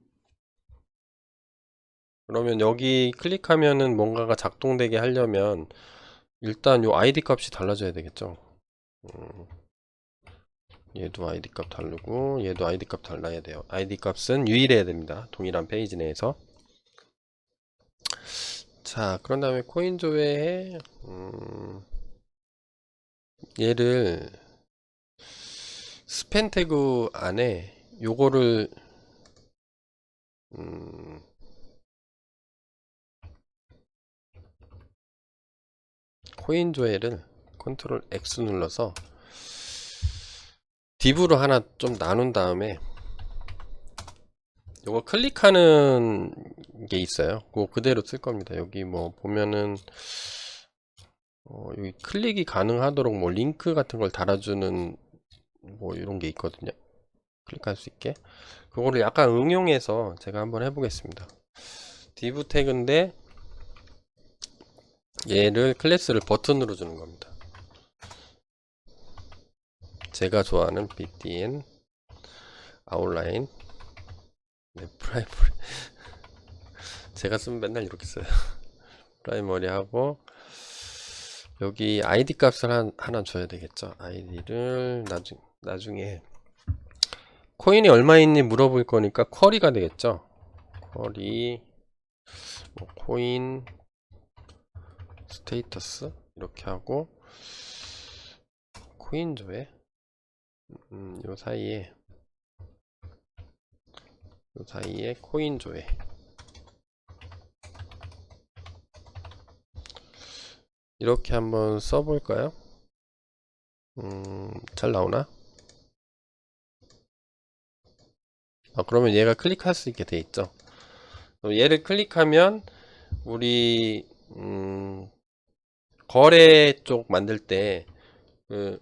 그러면 여기 클릭하면은 뭔가가 작동되게 하려면 일단 요 아이디 값이 달라져야 되겠죠. 얘도 아이디 값 다르고 얘도 아이디 값 달라야 돼요. 아이디 값은 유일해야 됩니다. 동일한 페이지 내에서. 자, 그런 다음에 코인 조회에 얘를 스팸 태그 안에 요거를 코인 조회를 컨트롤 X 눌러서 div로 하나 좀 나눈 다음에 요거 클릭하는 게 있어요. 그거 그대로 쓸 겁니다. 여기 뭐 보면은 여기 클릭이 가능하도록 뭐 링크 같은 걸 달아주는 뭐 이런 게 있거든요. 클릭할 수 있게 그거를 약간 응용해서 제가 한번 해보겠습니다. div 태그인데 얘를 클래스를 버튼으로 주는 겁니다. 제가 좋아하는 bdn 아웃라인 네, 프라이머리 제가 쓰면 맨날 이렇게 써요. 프라이머리 하고 여기 아이디 값을 하나 줘야 되겠죠. 아이디를 나중에 코인이 얼마 있니 물어볼 거니까 쿼리가 되겠죠. 쿼리 뭐 코인 스테이터스 이렇게 하고 코인 조회 요 사이에 코인 조회 이렇게 한번 써볼까요? 잘 나오나? 그러면 얘가 클릭할 수 있게 돼 있죠. 얘를 클릭하면 우리 거래 쪽 만들 때 그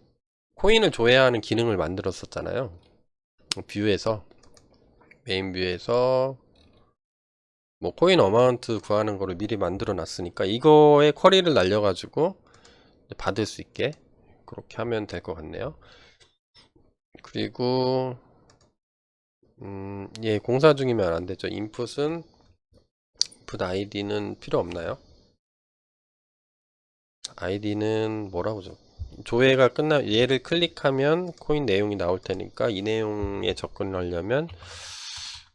코인을 조회하는 기능을 만들었었잖아요. 뷰에서 메인 뷰에서 뭐 코인 어마운트 구하는 거를 미리 만들어 놨으니까 이거에 쿼리를 날려 가지고 받을 수 있게 그렇게 하면 될 것 같네요. 그리고 예, 공사 중이면 안 되죠. 인풋은 인풋 아이디는 필요 없나요? 아이디는 뭐라고 죠? 조회가 끝나 얘를 클릭하면 코인 내용이 나올 테니까 이 내용에 접근하려면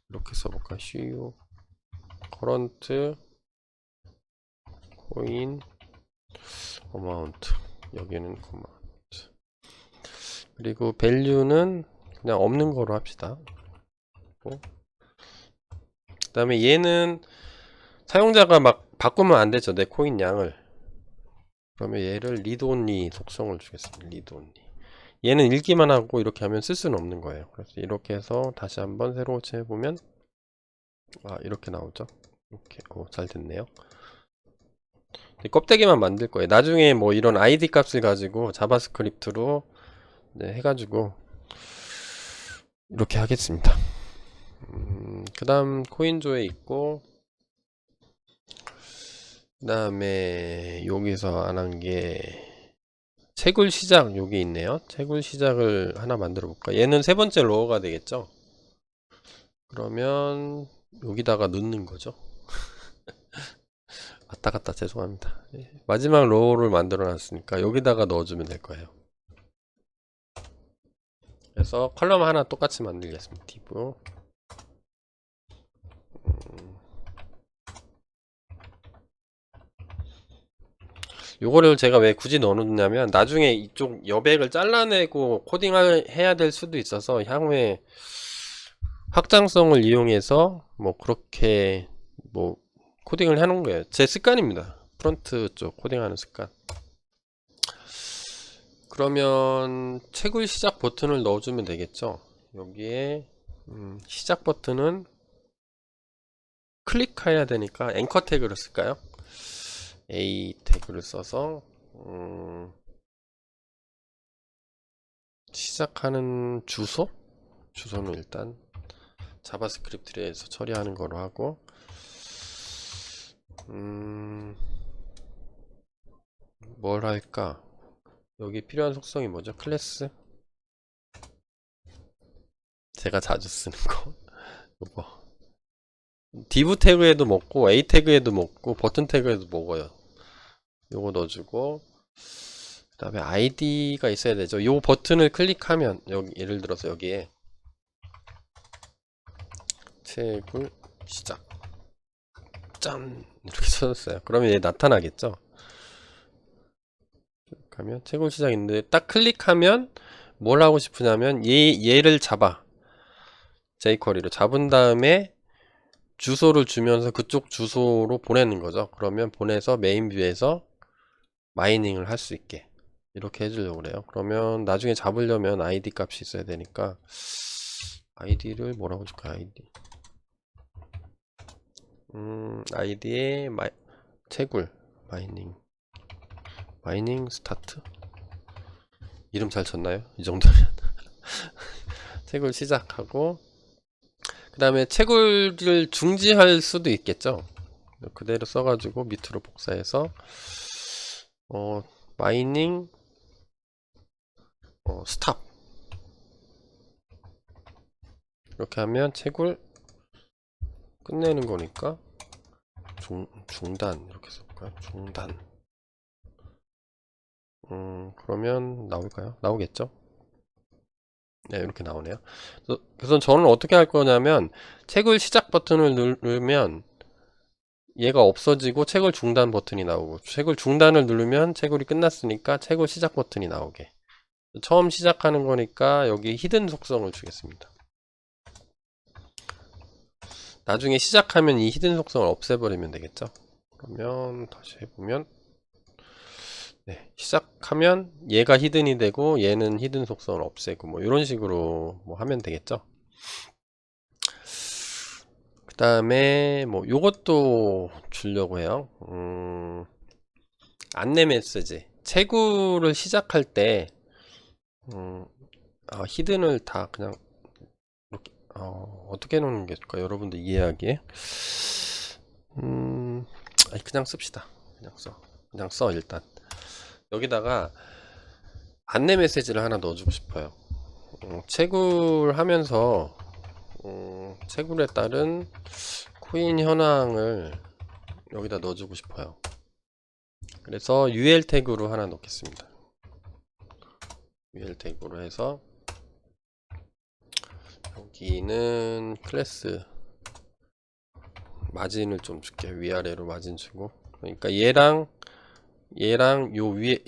이렇게 써볼까? CU 커런트 코인 어마운트 여기는 어마운트 그리고 밸류는 그냥 없는 거로 합시다. 그 다음에 얘는 사용자가 막 바꾸면 안 되죠. 내 코인 양을. 그러면 얘를 리드 온리 속성을 주겠습니다. 리드 온리. 얘는 읽기만 하고 이렇게 하면 쓸 수는 없는 거예요. 그래서 이렇게 해서 다시 한번 새로 해보면 이렇게 나오죠. 이렇게 잘 됐네요. 껍데기만 만들 거예요. 나중에 뭐 이런 아이디 값을 가지고 자바스크립트로 해가지고 이렇게 하겠습니다. 그 다음 코인조에 있고 그 다음에 여기서 안 한 게 채굴 시작 여기 있네요. 채굴 시작을 하나 만들어 볼까. 얘는 세 번째 로어가 되겠죠. 그러면 여기다가 넣는 거죠. 왔다 갔다 죄송합니다. 마지막 로우를 만들어 놨으니까 여기다가 넣어주면 될 거예요. 그래서 컬럼 하나 똑같이 만들겠습니다. div 요거를 제가 왜 굳이 넣어놓냐면 나중에 이쪽 여백을 잘라내고 코딩을 해야 될 수도 있어서 향후에 확장성을 이용해서 뭐 그렇게 뭐 코딩을 해놓은 거예요. 제 습관입니다. 프론트 쪽 코딩하는 습관. 그러면 채굴 시작 버튼을 넣어주면 되겠죠. 여기에 시작 버튼은 클릭해야 되니까 앵커 태그를 쓸까요? A 태그를 써서 시작하는 주소는 일단 자바스크립트에서 처리하는 거로 하고 뭘 할까? 여기 필요한 속성이 뭐죠? 클래스? 제가 자주 쓰는 거 요거 div 태그에도 먹고 a 태그에도 먹고 버튼 태그에도 먹어요. 요거 넣어주고 그 다음에 id가 있어야 되죠. 요 버튼을 클릭하면 여기 예를 들어서 여기에 채굴 시작 짠 이렇게 써졌어요. 그러면 얘 나타나겠죠. 클릭하면 채굴 시작인데 딱 클릭하면 뭘 하고 싶으냐면 얘를 잡아 jQuery로 잡은 다음에 주소를 주면서 그쪽 주소로 보내는 거죠. 그러면 보내서 메인 뷰에서 마이닝을 할 수 있게 이렇게 해주려고 그래요. 그러면 나중에 잡으려면 id 값이 있어야 되니까 id를 뭐라고 줄까? id에 채굴 마이닝 스타트 이름 잘 쳤나요? 이 정도면 채굴 시작하고 그 다음에 채굴을 중지할 수도 있겠죠. 그대로 써가지고 밑으로 복사해서 마이닝 스탑 이렇게 하면 채굴 끝내는 거니까 중단 이렇게 써볼까요? 중단 그러면 나올까요? 나오겠죠? 네, 이렇게 나오네요. 그래서 저는 어떻게 할 거냐면 채굴 시작 버튼을 누르면 얘가 없어지고 채굴 중단 버튼이 나오고 채굴 중단을 누르면 채굴이 끝났으니까 채굴 시작 버튼이 나오게 처음 시작하는 거니까 여기 히든 속성을 주겠습니다. 나중에 시작하면 이 히든 속성을 없애버리면 되겠죠. 그러면 다시 해보면 네, 시작하면 얘가 히든이 되고 얘는 히든 속성을 없애고 뭐 이런 식으로 뭐 하면 되겠죠. 그 다음에 뭐 요것도 주려고 해요. 안내 메시지 채굴을 시작할 때 히든을 다 그냥 이렇게 어떻게 해놓는 게 좋을까? 여러분들 이해하기에 그냥 씁시다. 그냥 써 일단 여기다가 안내 메시지를 하나 넣어주고 싶어요. 채굴하면서 채굴에 따른 코인 현황을 여기다 넣어주고 싶어요. 그래서 UL 태그로 하나 넣겠습니다. UL 태그로 해서 여기는 클래스 마진을 좀 줄게요. 위아래로 마진 주고 그러니까 얘랑 요 위에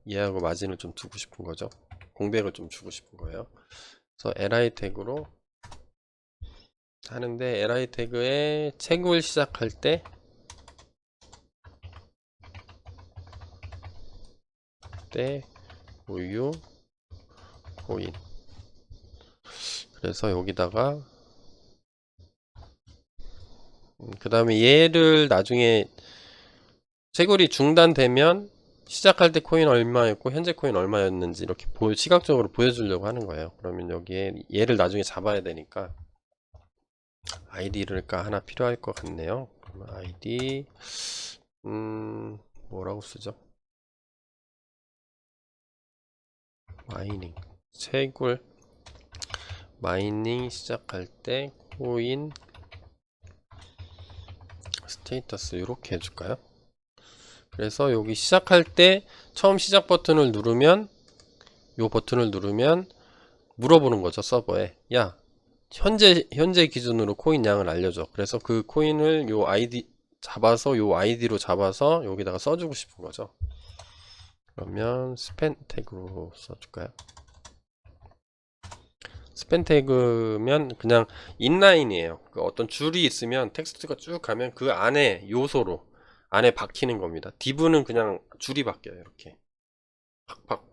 얘하고 마진을 좀 두고 싶은 거죠. 공백을 좀 주고 싶은 거예요. 그래서 li 태그로 하는데 li 태그에 채굴 시작할 때 우유 코인 그래서 여기다가 그 다음에 얘를 나중에 채굴이 중단되면 시작할 때 코인 얼마였고 현재 코인 얼마였는지 이렇게 시각적으로 보여주려고 하는 거예요. 그러면 여기에 얘를 나중에 잡아야 되니까 id를 하나 필요할 것 같네요. id 뭐라고 쓰죠? 마이닝 채굴 마이닝 시작할 때 코인 스테이터스 이렇게 해줄까요? 그래서 여기 시작할 때 처음 시작 버튼을 누르면 요 버튼을 누르면 물어보는 거죠. 서버에 야 현재 기준으로 코인 양을 알려줘. 그래서 그 코인을 요 아이디 잡아서 요 아이디로 잡아서 여기다가 써주고 싶은 거죠. 그러면 스펜 태그로 써줄까요? 스팬 태그면 그냥 인라인이에요. 그 어떤 줄이 있으면 텍스트가 쭉 가면 그 안에 요소로 안에 박히는 겁니다. div는 그냥 줄이 바뀌어요. 이렇게 팍팍.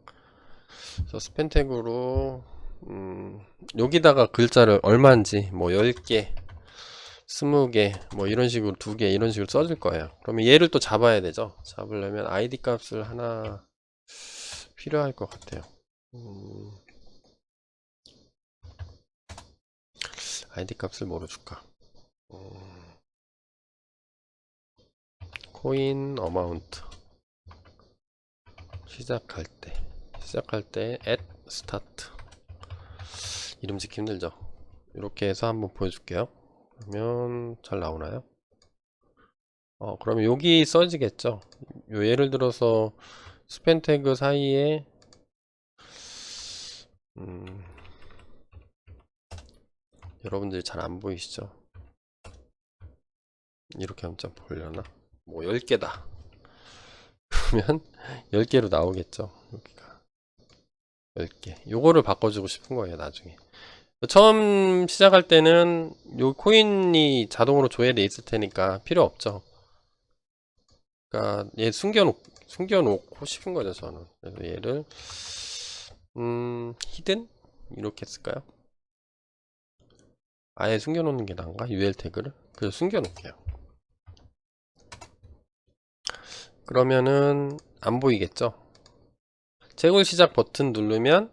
그래서 스팬 태그로 여기다가 글자를 얼마인지 뭐 10개 20개 뭐 이런 식으로 2개 이런 식으로 써줄 거예요. 그러면 얘를 또 잡아야 되죠. 잡으려면 id 값을 하나 필요할 것 같아요. id 값을 뭐로 줄까? 코인 어마운트 시작할 때 at start 이름 짓기 힘들죠. 이렇게 해서 한번 보여줄게요. 그러면 잘 나오나요? 그러면 여기 써지겠죠. 예를 들어서 스팬 태그 사이에 여러분들이 잘 안 보이시죠? 이렇게 하면 좀 보려나? 뭐 10개다. 그러면 10개로 나오겠죠. 여기가 10개. 요거를 바꿔주고 싶은 거예요, 나중에. 처음 시작할 때는 요 코인이 자동으로 조회돼 있을 테니까 필요 없죠. 그러니까 얘 숨겨놓고 싶은 거죠, 저는. 그래서 얘를 히든 이렇게 쓸까요? 아예 숨겨놓는 게 나은가? UL 태그를? 그래서 숨겨놓을게요. 그러면은 안 보이겠죠? 채굴 시작 버튼 누르면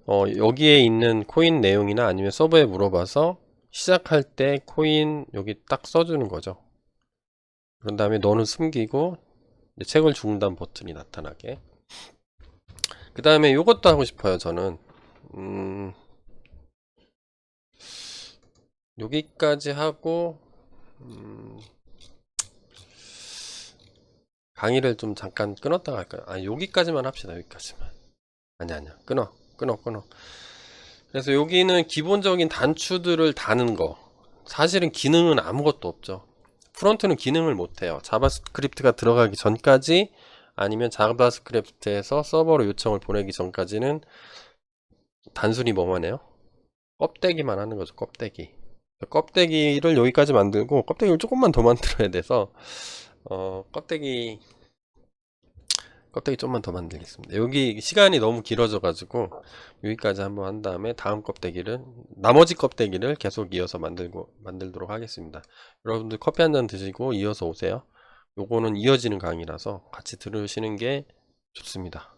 여기에 있는 코인 내용이나 아니면 서버에 물어봐서 시작할 때 코인 여기 딱 써주는 거죠. 그런 다음에 너는 숨기고 채굴 중단 버튼이 나타나게. 그 다음에 요것도 하고 싶어요. 저는 여기까지 하고 강의를 좀 잠깐 끊었다가 할까요? 여기까지만 합시다. 여기까지만. 아니야. 끊어. 그래서 여기는 기본적인 단추들을 다는 거. 사실은 기능은 아무것도 없죠. 프론트는 기능을 못해요. 자바스크립트가 들어가기 전까지 아니면 자바스크립트에서 서버로 요청을 보내기 전까지는 단순히 뭐만 해요? 껍데기만 하는 거죠. 껍데기를 여기까지 만들고 껍데기를 조금만 더 만들어야 돼서 껍데기 좀만 더 만들겠습니다. 여기 시간이 너무 길어져 가지고 여기까지 한번 한 다음에 나머지 껍데기를 계속 이어서 만들도록 하겠습니다. 여러분들 커피 한 잔 드시고 이어서 오세요. 요거는 이어지는 강의라서 같이 들으시는 게 좋습니다.